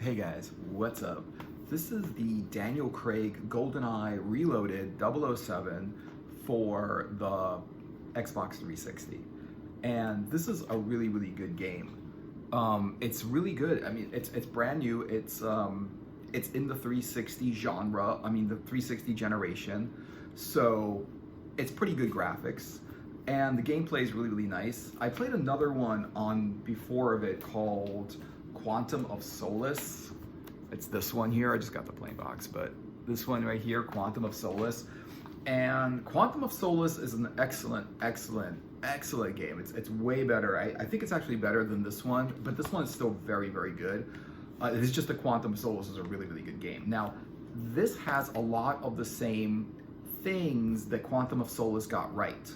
Hey guys, what's up? This is the Daniel Craig Goldeneye Reloaded 007 for the Xbox 360. And this is a really good game. It's really good. I mean, it's brand new. It's in the 360 genre. I mean, the 360 generation. So it's pretty good graphics. And the gameplay is really nice. I played another one on before of it called Quantum of Solace. It's this one here. I just got the plain box, but this one right here, Quantum of Solace. And Quantum of Solace is an excellent game. It's way better. I think it's actually better than this one, but this one is still very good. It is just the Quantum of Solace is a really good game. Now, this has a lot of the same things that Quantum of Solace got right.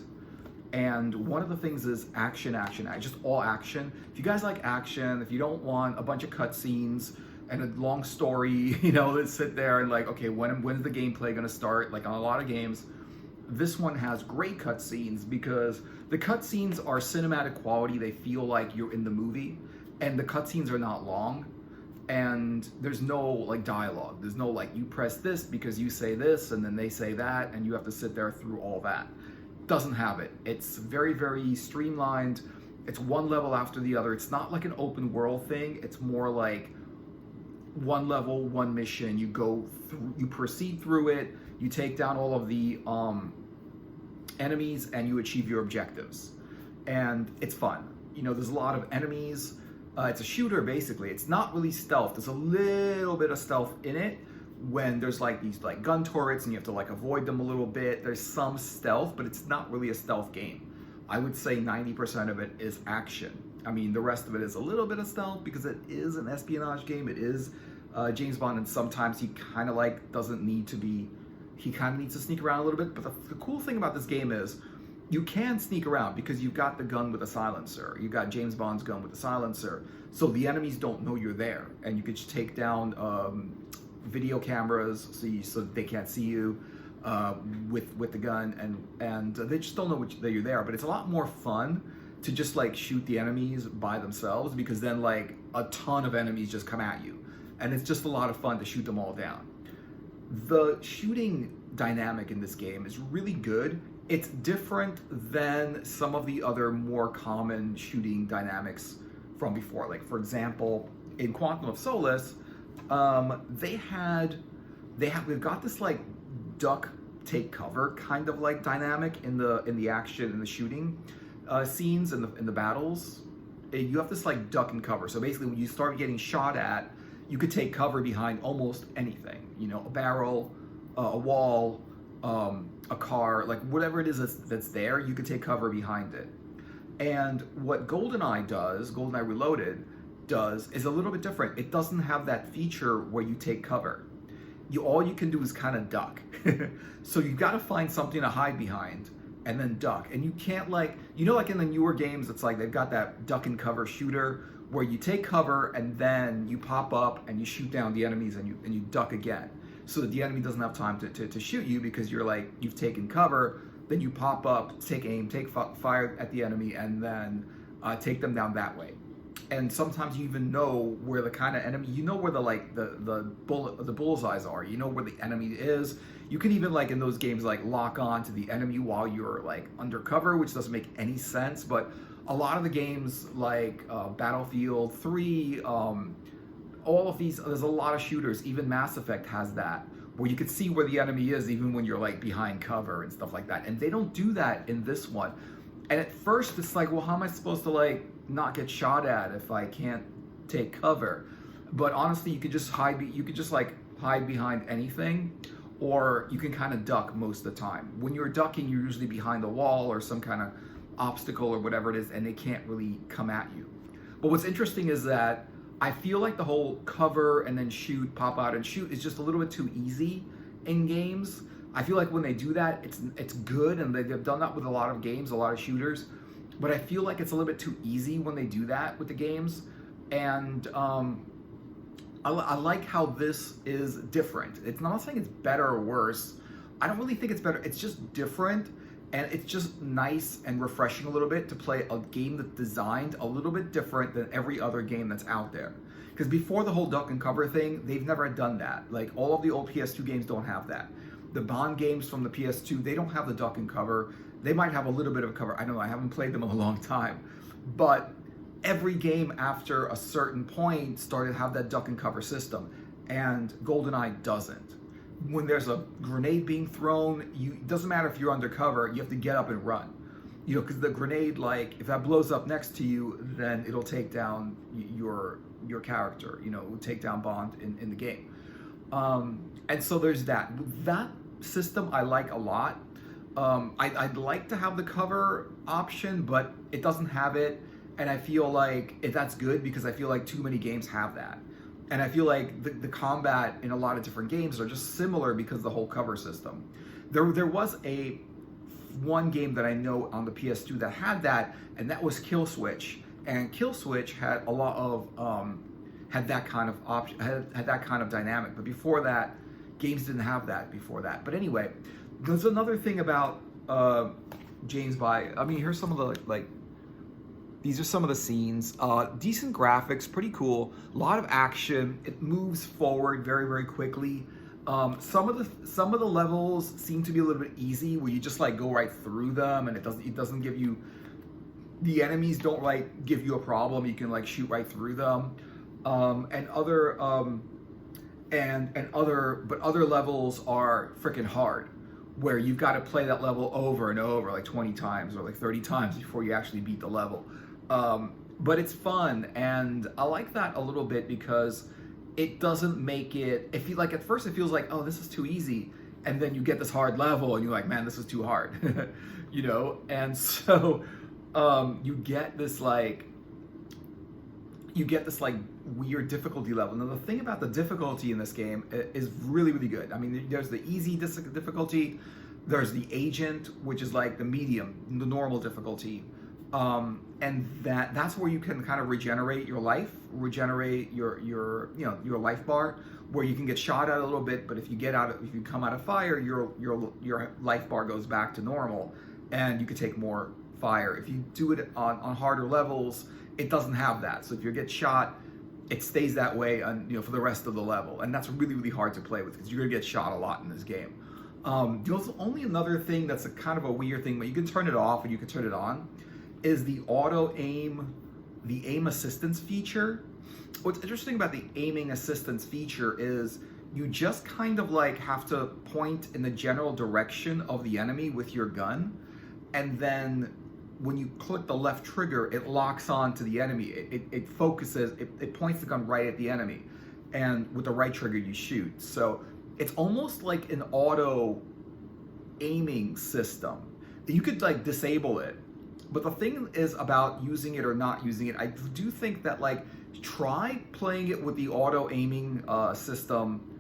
And one of the things is action, just all action. If you guys like action, if you don't want a bunch of cutscenes and a long story, you know, that sit there and like, okay, when's the gameplay gonna start? Like on a lot of games, this one has great cutscenes because the cutscenes are cinematic quality. They feel like you're in the movie, and the cutscenes are not long, and there's no like dialogue. There's no like you press this because you say this, and then they say that, and you have to sit there through all that. Doesn't have it. It's very streamlined. It's one level after the other. It's not like an open world thing. It's more like one level, one mission. You go through, you proceed through it, you take down all of the enemies, and you achieve your objectives. And it's fun. You know, there's a lot of enemies. It's a shooter basically. It's not really stealth. There's a little bit of stealth in it when there's like these like gun turrets and you have to like avoid them a little bit. There's some stealth, but it's not really a stealth game. I would say 90% of it is action. I mean, the rest of it is a little bit of stealth because it is an espionage game. It is James Bond, and sometimes he kind of like doesn't need to be, he kind of needs to sneak around a little bit. But the cool thing about this game is you can sneak around because you've got the gun with a silencer. You got James Bond's gun with a silencer. So the enemies don't know you're there, and you could just take down video cameras so they can't see you with the gun, and they just don't know that you're there. But it's a lot more fun to just like shoot the enemies by themselves, because then like a ton of enemies just come at you, and it's just a lot of fun to shoot them all down. The shooting dynamic in this game is really good. It's different than some of the other more common shooting dynamics from before. Like for example, in Quantum of Solace, we've got this like duck take cover kind of like dynamic in the action and the shooting scenes and in the battles. You have this like duck and cover. So basically, when you start getting shot at, you could take cover behind almost anything. You know, a barrel, a wall, a car, like whatever it is that's there, you could take cover behind it. And what Goldeneye Reloaded does is a little bit different. It doesn't have that feature where you take cover. All you can do is kind of duck. So you've got to find something to hide behind and then duck. And you can't like, you know, like in the newer games, it's like they've got that duck and cover shooter where you take cover and then you pop up and you shoot down the enemies and you duck again, so that the enemy doesn't have time to shoot you because you're like, you've taken cover. Then you pop up, take aim, take fire at the enemy, and then take them down that way. And sometimes you even know where the kind of enemy, you know where the bullseyes are. You know where the enemy is. You can even like in those games like lock on to the enemy while you're like undercover, which doesn't make any sense. But a lot of the games like Battlefield 3, all of these, there's a lot of shooters. Even Mass Effect has that, where you could see where the enemy is even when you're like behind cover and stuff like that. And they don't do that in this one. And at first it's like, well, how am I supposed to like not get shot at if I can't take cover? But honestly, you could just hide behind anything, or you can kind of duck most of the time. When you're ducking, you're usually behind a wall or some kind of obstacle or whatever it is, and they can't really come at you. But what's interesting is that I feel like the whole cover and then shoot, pop out and shoot is just a little bit too easy in games. I feel like when they do that, it's good, and they've done that with a lot of games, a lot of shooters. But I feel like it's a little bit too easy when they do that with the games. And I like how this is different. It's not saying it's better or worse. I don't really think it's better. It's just different. And it's just nice and refreshing a little bit to play a game that's designed a little bit different than every other game that's out there. Because before the whole duck and cover thing, they've never done that. Like all of the old PS2 games don't have that. The Bond games from the PS2, they don't have the duck and cover. They might have a little bit of cover. I don't know, I haven't played them in a long time. But every game after a certain point started to have that duck and cover system. And GoldenEye doesn't. When there's a grenade being thrown, it doesn't matter if you're undercover, you have to get up and run. Because the grenade, like, if that blows up next to you, then it'll take down your character, it will take down Bond in the game. And so there's that. That system I like a lot. I'd like to have the cover option, but it doesn't have it. And I feel like that's good because I feel like too many games have that. And I feel like the combat in a lot of different games are just similar because of the whole cover system. There was one game that I know on the PS2 that had that, and that was Kill Switch. And Kill Switch had a lot of had that kind of option, had that kind of dynamic. But before that, games didn't have that before that. But anyway, there's another thing about James Bond. I mean, here's some of the these are some of the scenes. Decent graphics, pretty cool. A lot of action. It moves forward very, very quickly. Some of the levels seem to be a little bit easy, where you just like go right through them, and it doesn't give you, the enemies don't like give you a problem. You can like shoot right through them, but other levels are freaking hard, where you've got to play that level over and over like 20 times or like 30 times before you actually beat the level. But it's fun, and I like that a little bit because it doesn't make it, if you like, at first it feels like, oh, this is too easy, and then you get this hard level and you're like, man, this is too hard. And so you get this weird difficulty level. Now the thing about the difficulty in this game is really, really good. I mean, there's the easy difficulty, there's the agent, which is like the medium, the normal difficulty. And that's where you can kind of regenerate your life, regenerate your life bar, where you can get shot at a little bit, but if you come out of fire, your life bar goes back to normal, and you can take more fire. If you do it on harder levels, it doesn't have that. So if you get shot, it stays that way for the rest of the level, and that's really, really hard to play with because you're gonna get shot a lot in this game. There's only another thing that's a kind of a weird thing, but you can turn it off and you can turn it on, is the auto aim, the aim assistance feature. What's interesting about the aiming assistance feature is you just kind of like have to point in the general direction of the enemy with your gun, and then when you click the left trigger, it locks on to the enemy. It focuses, it points the gun right at the enemy, and with the right trigger you shoot. So it's almost like an auto aiming system. You could like disable it, but the thing is about using it or not using it, I do think that like try playing it with the auto aiming system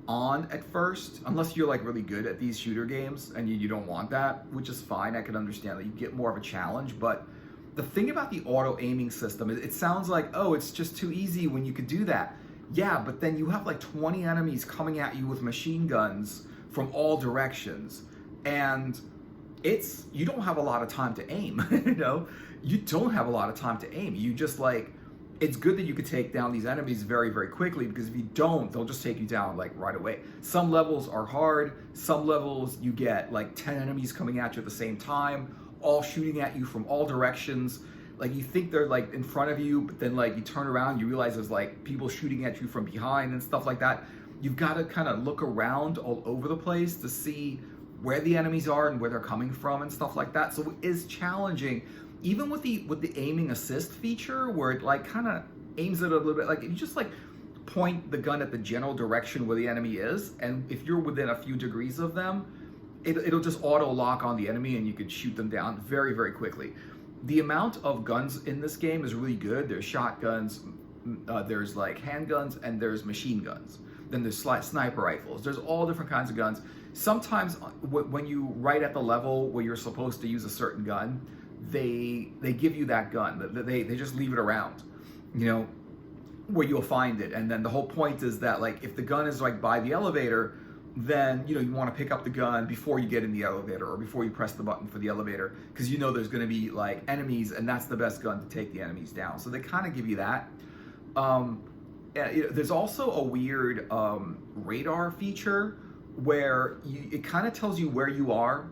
on at first, unless you're like really good at these shooter games and you don't want that, which is fine. I can understand that you get more of a challenge. But the thing about the auto aiming system is it sounds like, oh, it's just too easy when you could do that. Yeah, but then you have like 20 enemies coming at you with machine guns from all directions, and you don't have a lot of time to aim. You don't have a lot of time to aim. You just like, it's good that you could take down these enemies very, very quickly, because if you don't, they'll just take you down like right away. Some levels are hard. Some levels you get like 10 enemies coming at you at the same time, all shooting at you from all directions. Like you think they're like in front of you, but then like you turn around, you realize there's like people shooting at you from behind and stuff like that. You've got to kind of look around all over the place to see where the enemies are and where they're coming from and stuff like that. So it is challenging. Even with the aiming assist feature, where it like kind of aims it a little bit, like if you just like point the gun at the general direction where the enemy is, and if you're within a few degrees of them, it'll just auto lock on the enemy and you can shoot them down very, very quickly. The amount of guns in this game is really good. There's shotguns, there's like handguns, and there's machine guns. Then there's sniper rifles. There's all different kinds of guns. Sometimes when you right at the level where you're supposed to use a certain gun, they give you that gun. They just leave it around, where you'll find it. And then the whole point is that like if the gun is like by the elevator, then you want to pick up the gun before you get in the elevator or before you press the button for the elevator, because there's going to be like enemies, and that's the best gun to take the enemies down. So they kind of give you that. There's also a weird radar feature where it kind of tells you where you are,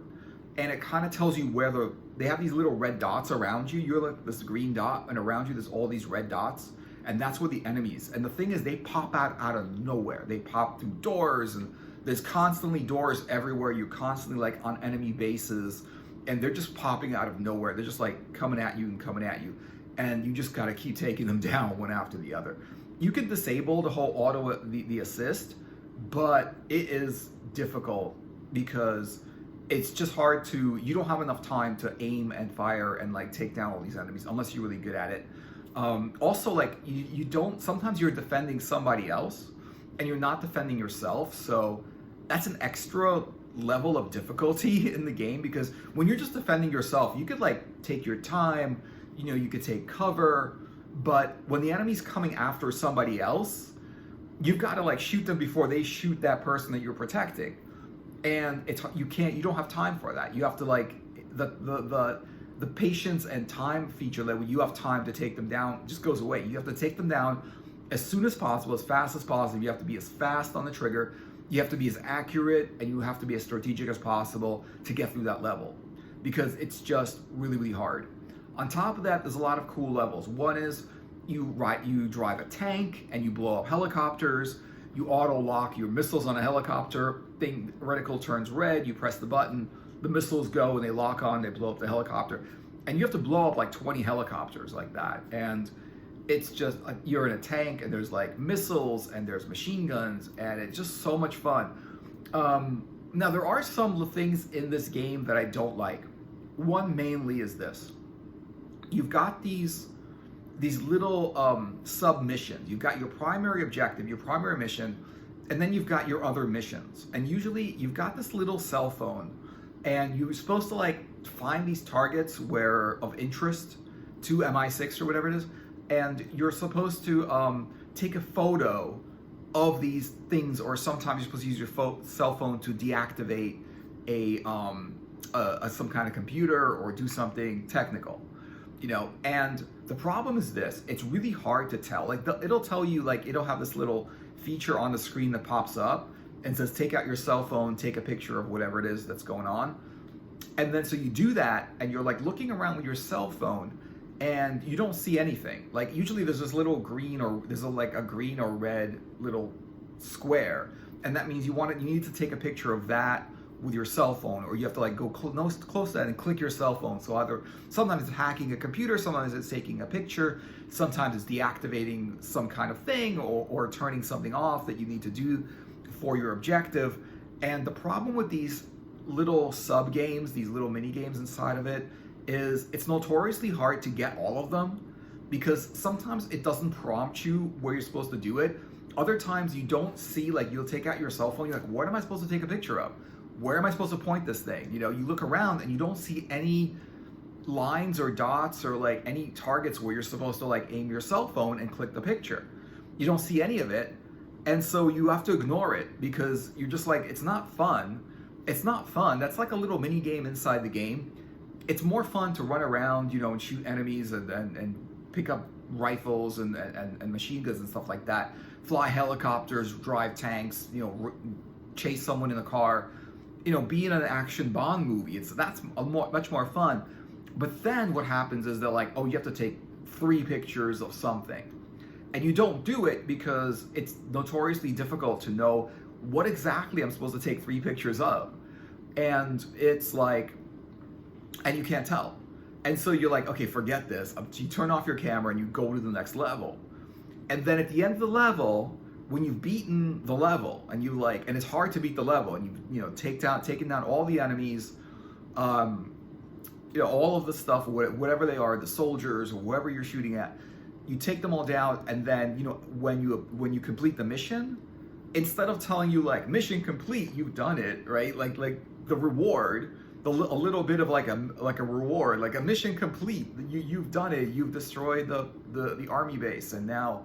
and it kind of tells you where they have these little red dots around you. You're like this green dot, and around you there's all these red dots, and that's where the enemies. And the thing is, they pop out of nowhere. They pop through doors, and there's constantly doors everywhere. You're constantly like on enemy bases, and they're just popping out of nowhere. They're just like coming at you and coming at you, and you just gotta keep taking them down one after the other. You can disable the whole the assist, but it is difficult because it's just hard you don't have enough time to aim and fire and like take down all these enemies unless you're really good at it. Also, like you don't, sometimes you're defending somebody else and you're not defending yourself. So that's an extra level of difficulty in the game, because when you're just defending yourself, you could like take your time, you could take cover. But when the enemy's coming after somebody else, you've got to like shoot them before they shoot that person that you're protecting. And you don't have time for that. You have to like, the patience and time feature that when you have time to take them down just goes away. You have to take them down as soon as possible, as fast as possible. You have to be as fast on the trigger. You have to be as accurate, and you have to be as strategic as possible to get through that level, because it's just really, really hard. On top of that, there's a lot of cool levels. One is you drive a tank and you blow up helicopters. You auto lock your missiles on a helicopter. Reticle turns red. You press the button. The missiles go and they lock on. They blow up the helicopter, and you have to blow up like 20 helicopters like that. And it's just like you're in a tank, and there's like missiles and there's machine guns, and it's just so much fun. Now there are some things in this game that I don't like. One mainly is this. You've got these little sub-missions. You've got your primary objective, your primary mission, and then you've got your other missions. And usually you've got this little cell phone, and you're supposed to like find these targets of interest to MI6 or whatever it is, and you're supposed to take a photo of these things, or sometimes you're supposed to use your cell phone to deactivate some kind of computer or do something technical. And the problem is this: it's really hard to tell. Like it'll tell you, like it'll have this little feature on the screen that pops up and says, take out your cell phone, take a picture of whatever it is that's going on. And then so you do that, and you're like looking around with your cell phone, and you don't see anything. Like usually there's this little green, or there's a green or red little square, and that means you need to take a picture of that with your cell phone, or you have to like go close to that and click your cell phone. So either sometimes it's hacking a computer, sometimes it's taking a picture, sometimes it's deactivating some kind of thing, or turning something off that you need to do for your objective. And the problem with these little sub games, these little mini games inside of it, is it's notoriously hard to get all of them, because sometimes it doesn't prompt you where you're supposed to do it. Other times you don't see, like you'll take out your cell phone, you're like, what am I supposed to take a picture of? Where am I supposed to point this thing? You look around and you don't see any lines or dots or like any targets where you're supposed to like aim your cell phone and click the picture. You don't see any of it. And so you have to ignore it, because you're just like, it's not fun. It's not fun. That's like a little mini game inside the game. It's more fun to run around, and shoot enemies and pick up rifles and machine guns and stuff like that. Fly helicopters, drive tanks, chase someone in a car. Be in an action Bond movie. That's much more fun. But then what happens is they're like, oh, you have to take 3 pictures of something. And you don't do it because it's notoriously difficult to know what exactly I'm supposed to take 3 pictures of. And it's like, and you can't tell. And so you're like, okay, forget this. You turn off your camera and you go to the next level. And then at the end of the level, when you've beaten the level, and and it's hard to beat the level, and you've taken down all the enemies, all of the stuff, whatever they are, the soldiers or whoever you're shooting at, you take them all down, and then when you complete the mission, instead of telling you like mission complete, you've done it, right? Like the reward, a little bit of like a reward, like a mission complete. You've done it. You've destroyed the army base, and now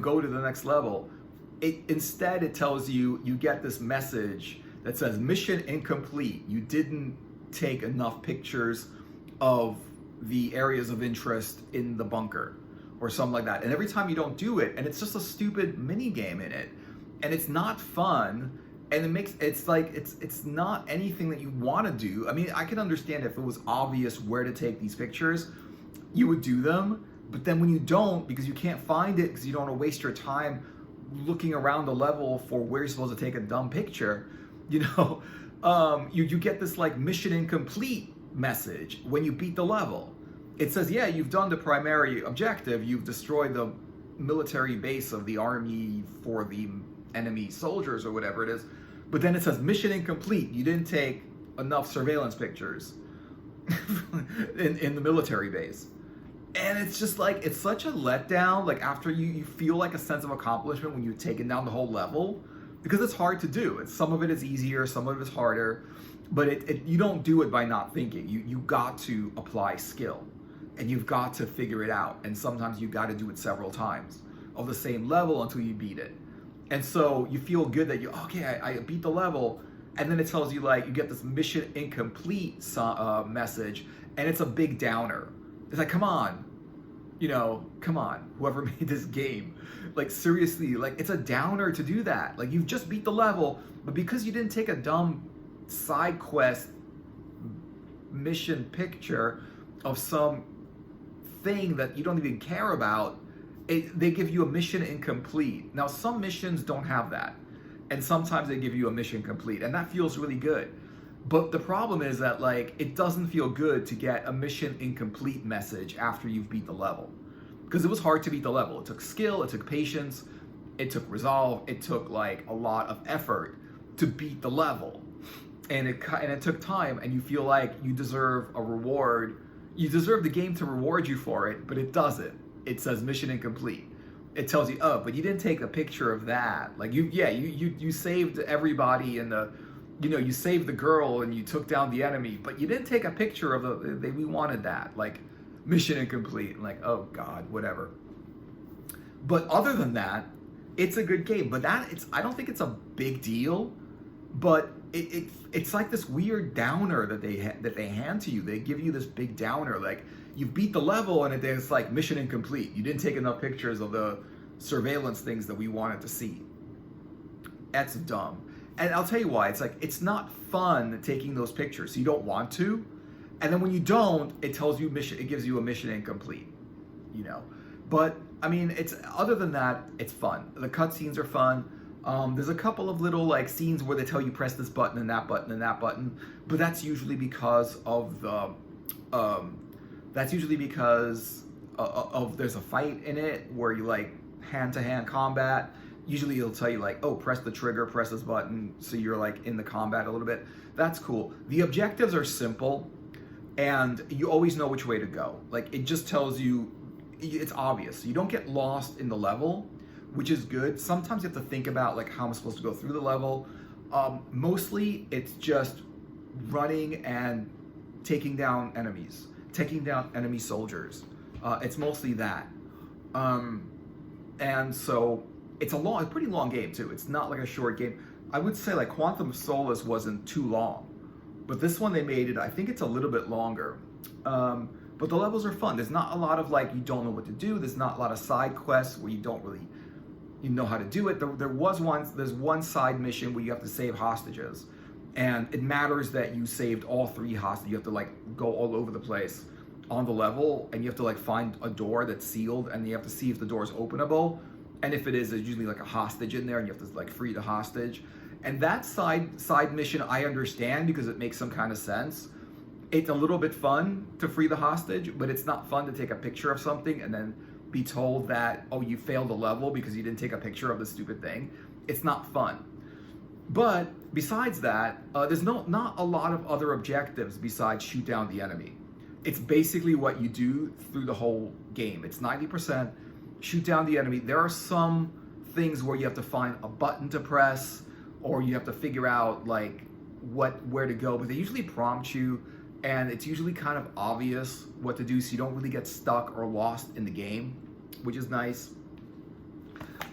go to the next level. Instead, it tells you get this message that says mission incomplete. You didn't take enough pictures of the areas of interest in the bunker, or something like that. And every time you don't do it, and it's just a stupid mini game in it, and it's not fun, and it's not anything that you want to do. I mean, I can understand if it was obvious where to take these pictures, you would do them. But then when you don't, because you can't find it, because you don't want to waste your time looking around the level for where you're supposed to take a dumb picture, you know, you get this like mission incomplete message when you beat the level. It says, yeah, you've done the primary objective, you've destroyed the military base of the army for the enemy soldiers or whatever it is, but then it says mission incomplete, you didn't take enough surveillance pictures in the military base. And it's just like, it's such a letdown, like after you feel like a sense of accomplishment when you've taken down the whole level, because it's hard to do. Some of it is easier, some of it is harder, but you don't do it by not thinking. You got to apply skill, and you've got to figure it out, and sometimes you got to do it several times of the same level until you beat it. And so you feel good that I beat the level, and then it tells you like, you get this mission incomplete message, and it's a big downer. It's like, come on, whoever made this game, like seriously, like it's a downer to do that. Like you've just beat the level, but because you didn't take a dumb side quest mission picture of some thing that you don't even care about, they give you a mission incomplete. Now some missions don't have that, and sometimes they give you a mission complete, and that feels really good. But the problem is that like it doesn't feel good to get a mission incomplete message after you've beat the level, because it was hard to beat the level. It took skill, it took patience, it took resolve, it took like a lot of effort to beat the level, and it took time, and you feel like you deserve a reward. You deserve the game to reward you for it, but it doesn't. It says mission incomplete. It tells you, oh, but you didn't take a picture of that. Like you saved everybody in the, you saved the girl and you took down the enemy, but you didn't take a picture of we wanted that. Like mission incomplete. Like, oh God, whatever. But other than that, it's a good game. But I don't think it's a big deal. But it's like this weird downer that they hand to you. They give you this big downer, like you beat the level, and it's like mission incomplete. You didn't take enough pictures of the surveillance things that we wanted to see. That's dumb. And I'll tell you why. It's like, it's not fun taking those pictures. So you don't want to. And then when you don't, it tells you it gives you a mission incomplete, But I mean, other than that, it's fun. The cutscenes are fun. There's a couple of little like scenes where they tell you press this button and that button and that button, but that's usually because of there's a fight in it where you like hand-to-hand combat. Usually it'll tell you like, oh, press the trigger, press this button, so you're like in the combat a little bit. That's cool. The objectives are simple, and you always know which way to go. Like it just tells you, it's obvious. You don't get lost in the level, which is good. Sometimes you have to think about like how I'm supposed to go through the level. Mostly it's just running and taking down enemies, taking down enemy soldiers. It's mostly that. And so it's a pretty long game too. It's not like a short game. I would say like Quantum of Solace wasn't too long, but this one they made it, I think it's a little bit longer. But the levels are fun. There's not a lot of like, you don't know what to do. There's not a lot of side quests where you don't really know how to do it. There's one side mission where you have to save hostages, and it matters that you saved all 3 hostages. You have to like go all over the place on the level, and you have to like find a door that's sealed, and you have to see if the door is openable, and if it is, there's usually like a hostage in there, and you have to like free the hostage. And that side mission I understand because it makes some kind of sense. It's a little bit fun to free the hostage, but it's not fun to take a picture of something and then be told that, oh, you failed a level because you didn't take a picture of the stupid thing. It's not fun. But besides that, there's not a lot of other objectives besides shoot down the enemy. It's basically what you do through the whole game. It's 90% shoot down the enemy. There are some things where you have to find a button to press, or you have to figure out like where to go, but they usually prompt you, and it's usually kind of obvious what to do, so you don't really get stuck or lost in the game, which is nice.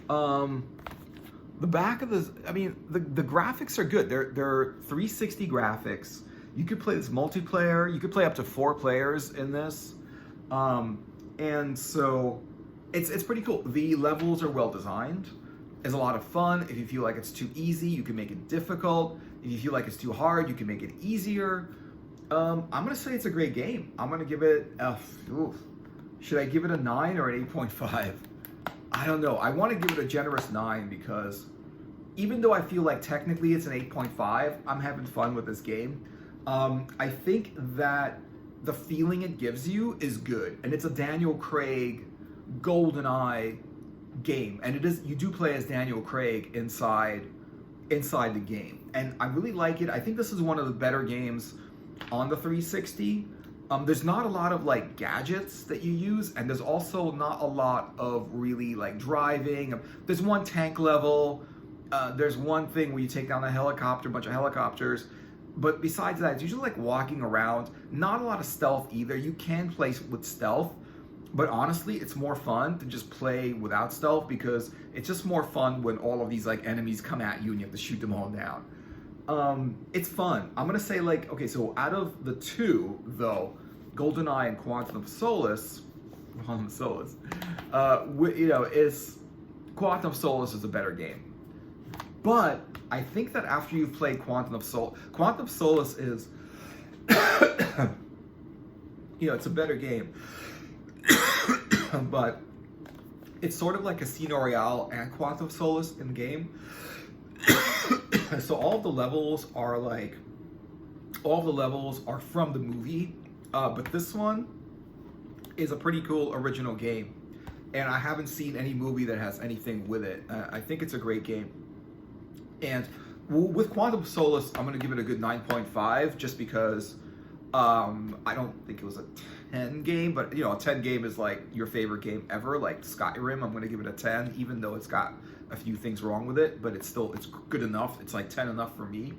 The back of the graphics are good. They're 360 graphics. You could play this multiplayer. You could play up to 4 players in this, and so it's pretty cool. The levels are well designed. It's a lot of fun. If you feel like it's too easy, you can make it difficult. If you feel like it's too hard, you can make it easier. I'm gonna say it's a great game. I'm gonna give it should I give it a 9 or an 8.5? I don't know. I want to give it a generous 9 because even though I feel like technically it's an 8.5, I'm having fun with this game. I think that the feeling it gives you is good, and it's a Daniel Craig Goldeneye game, and it is, you do play as Daniel Craig inside the game, and I really like it. I think this is one of the better games on the 360. There's not a lot of like gadgets that you use, and there's also not a lot of really like driving. There's one tank level. There's one thing where you take down a helicopter, a bunch of helicopters. But besides that, it's usually like walking around. Not a lot of stealth either. You can play with stealth, but honestly, it's more fun to just play without stealth because it's just more fun when all of these like enemies come at you and you have to shoot them all down. It's fun. I'm gonna say like, okay, so out of the two though, GoldenEye and Quantum of Solace, is Quantum of Solace is a better game. But I think that after you've played Quantum of Solace is, it's a better game. But it's sort of like Casino Royale and Quantum of Solace in the game. So all the levels are from the movie, but this one is a pretty cool original game, and I haven't seen any movie that has anything with it. I think it's a great game, and with Quantum of Solace, I'm gonna give it a good 9.5 just because I don't think it was a 10 game, but a 10 game is like your favorite game ever, like Skyrim. I'm gonna give it a 10, even though it's got a few things wrong with it, but it's good enough. It's like 10 enough for me.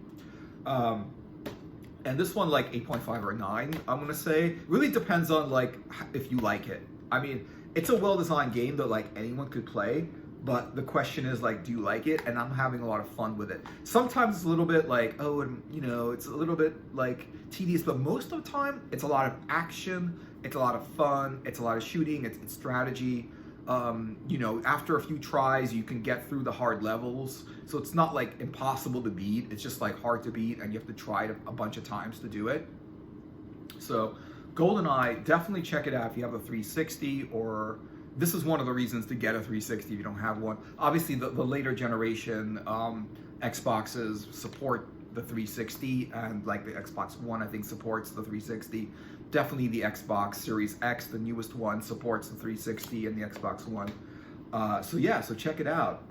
And this one, like 8.5 or 9, I'm gonna say. Really depends on like if you like it. I mean, it's a well-designed game that like anyone could play, but the question is like, do you like it? And I'm having a lot of fun with it. Sometimes it's a little bit like, it's a little bit like tedious, but most of the time it's a lot of action, it's a lot of fun, it's a lot of shooting, it's strategy. After a few tries, you can get through the hard levels. So it's not like impossible to beat. It's just like hard to beat, and you have to try it a bunch of times to do it. So GoldenEye, definitely check it out if you have a 360, or this is one of the reasons to get a 360 if you don't have one. Obviously, the later generation Xboxes support the 360, and like the Xbox One, I think, supports the 360. Definitely the Xbox Series X, the newest one, supports the 360 and the Xbox One. So check it out.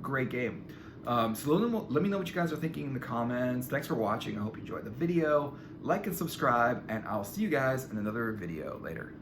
Great game. So let me know what you guys are thinking in the comments. Thanks for watching. I hope you enjoyed the video. Like and subscribe, and I'll see you guys in another video later.